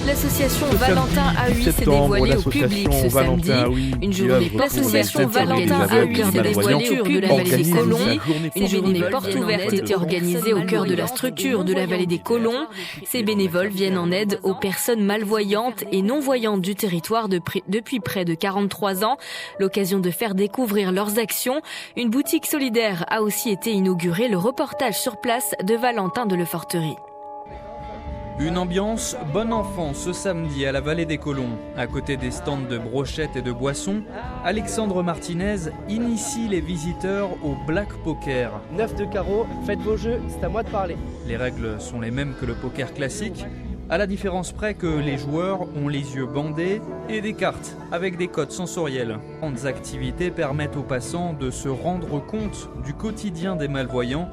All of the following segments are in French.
L'association Valentin Aoui s'est dévoilée au public ce samedi. Une journée porte ouverte Valentin Aoui s'est dévoilée au cœur de la vallée des Colons. Une journée porte ouverte était organisée au cœur de la structure de la vallée des Colons. Ces bénévoles viennent en aide aux personnes malvoyantes et non-voyantes du territoire depuis près de 43 ans. L'occasion de faire découvrir leurs actions. Une boutique solidaire a aussi été inaugurée. Le reportage sur place de Valentin de Leforterie. Une ambiance bon enfant ce samedi à la Vallée des Colons. À côté des stands de brochettes et de boissons, Alexandre Martinez initie les visiteurs au Black Poker. 9 de carreau, faites vos jeux, c'est à moi de parler. Les règles sont les mêmes que le poker classique, à la différence près que les joueurs ont les yeux bandés et des cartes avec des codes sensoriels. Grandes activités permettent aux passants de se rendre compte du quotidien des malvoyants.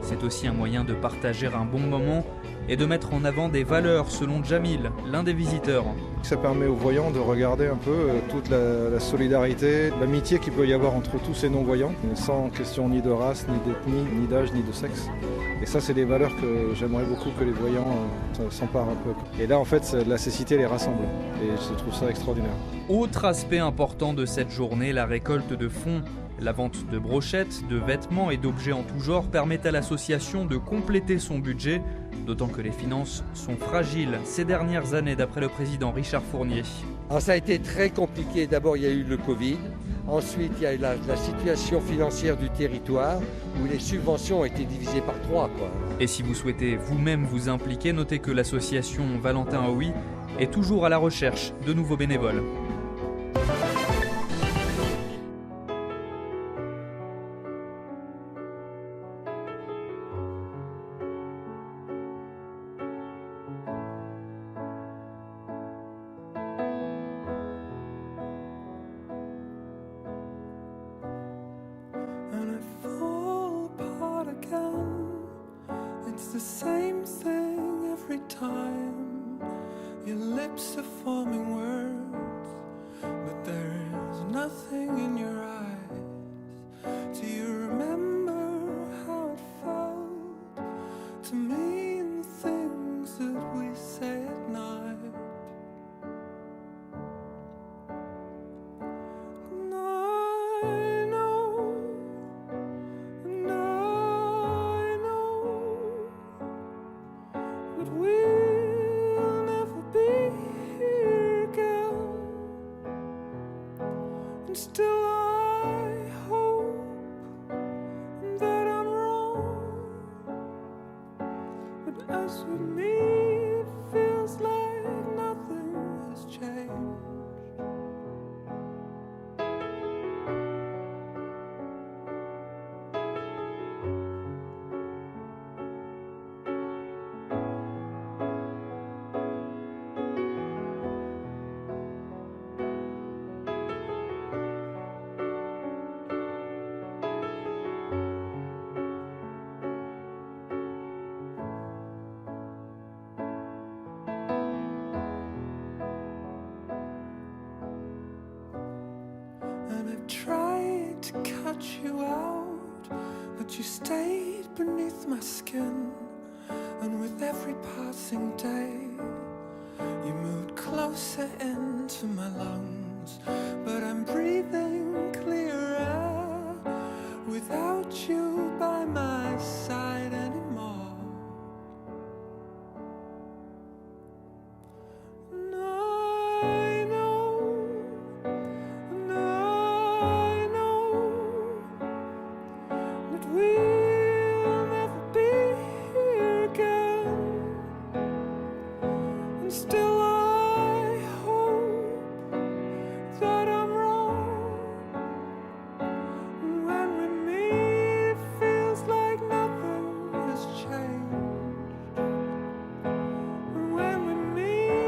C'est aussi un moyen de partager un bon moment et de mettre en avant des valeurs, selon Jamil, l'un des visiteurs. Ça permet aux voyants de regarder un peu toute la solidarité, l'amitié qu'il peut y avoir entre tous ces non-voyants, sans question ni de race, ni d'ethnie, ni d'âge, ni de sexe. Et ça, c'est des valeurs que j'aimerais beaucoup que les voyants s'emparent un peu. Et là, en fait, la cécité les rassemble. Et je trouve ça extraordinaire. Autre aspect important de cette journée, la récolte de fonds. La vente de brochettes, de vêtements et d'objets en tout genre permet à l'association de compléter son budget, d'autant que les finances sont fragiles ces dernières années d'après le président Richard Fournier. Alors ça a été très compliqué. D'abord, il y a eu le Covid. Ensuite, il y a eu la situation financière du territoire où les subventions ont été divisées par 3. Et si vous souhaitez vous-même vous impliquer, notez que l'association Valentin Aoui est toujours à la recherche de nouveaux bénévoles. It's the same thing every time. Your lips are forming words, but there is nothing in your eyes. Do you remember how it felt to mean the things that we say at night? Still I hope that I'm wrong, but as with me it feels like nothing has changed. I've tried to cut you out, but you stayed beneath my skin. And with every passing day, you moved closer into my lungs. But I'm breathing clear air without you by my side anymore. Still I hope that I'm wrong. When we meet it feels like nothing has changed. When we meet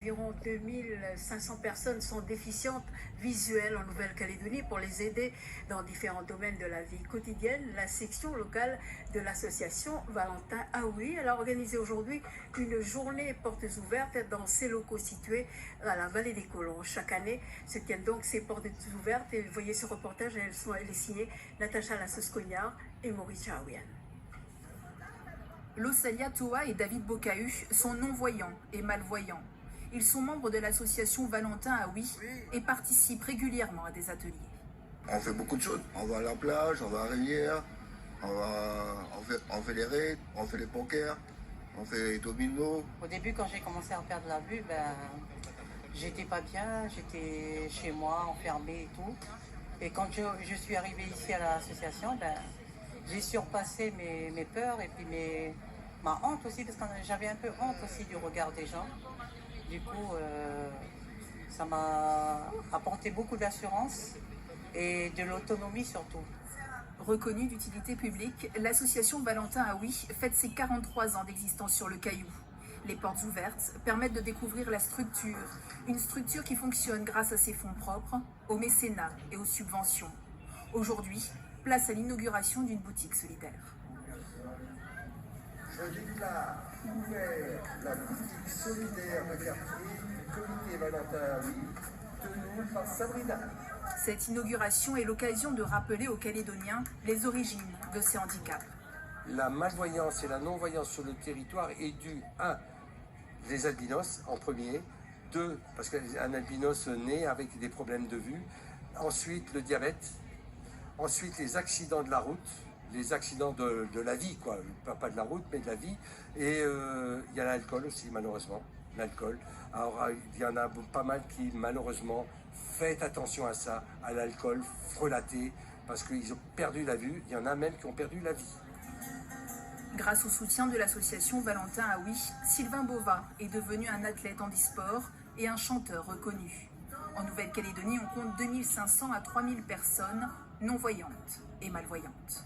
Environ 2500 personnes sont déficientes visuelles en Nouvelle-Calédonie. Pour les aider dans différents domaines de la vie quotidienne, la section locale de l'association Valentin Aoui a organisé aujourd'hui une journée portes ouvertes dans ses locaux situés à la vallée des Colons. Chaque année se tiennent donc ces portes ouvertes et vous voyez ce reportage, elle est signée Natacha Lassos-Cognard et Maurice Chaouian. Losalia Toa et David Bocahu sont non-voyants et malvoyants. Ils sont membres de l'association Valentin Aoui et participent régulièrement à des ateliers. On fait beaucoup de choses. On va à la plage, on va à la rivière, on fait les raids, on fait les pokers, on fait les dominos. Au début, quand j'ai commencé à perdre la vue, j'étais pas bien, j'étais chez moi, enfermée et tout. Et quand je suis arrivée ici à l'association, j'ai surpassé mes peurs et puis ma honte aussi, parce que j'avais un peu honte aussi du regard des gens. Du coup, ça m'a apporté beaucoup d'assurance et de l'autonomie surtout. Reconnue d'utilité publique, l'association Valentin Aoui fête ses 43 ans d'existence sur le Caillou. Les portes ouvertes permettent de découvrir la structure, une structure qui fonctionne grâce à ses fonds propres, au mécénat et aux subventions. Aujourd'hui, place à l'inauguration d'une boutique solidaire. Je déclare ouvert la boutique solidaire de quartier du comité Valentin Aoui, tenue par Sabrina. Cette inauguration est l'occasion de rappeler aux Calédoniens les origines de ces handicaps. La malvoyance et la non-voyance sur le territoire est due à les albinos en premier, 2 parce qu'un albinos naît avec des problèmes de vue, ensuite le diabète, ensuite les accidents de la route, les accidents de la vie, quoi, pas de la route, mais de la vie. Et il y a l'alcool aussi, malheureusement. L'alcool. Alors, il y en a pas mal qui, malheureusement, faites attention à ça, à l'alcool, frelatez, parce qu'ils ont perdu la vue. Il y en a même qui ont perdu la vie. Grâce au soutien de l'association Valentin Aoui, Sylvain Bova est devenu un athlète handisport et un chanteur reconnu. En Nouvelle-Calédonie, on compte 2500 à 3000 personnes non-voyantes et malvoyantes.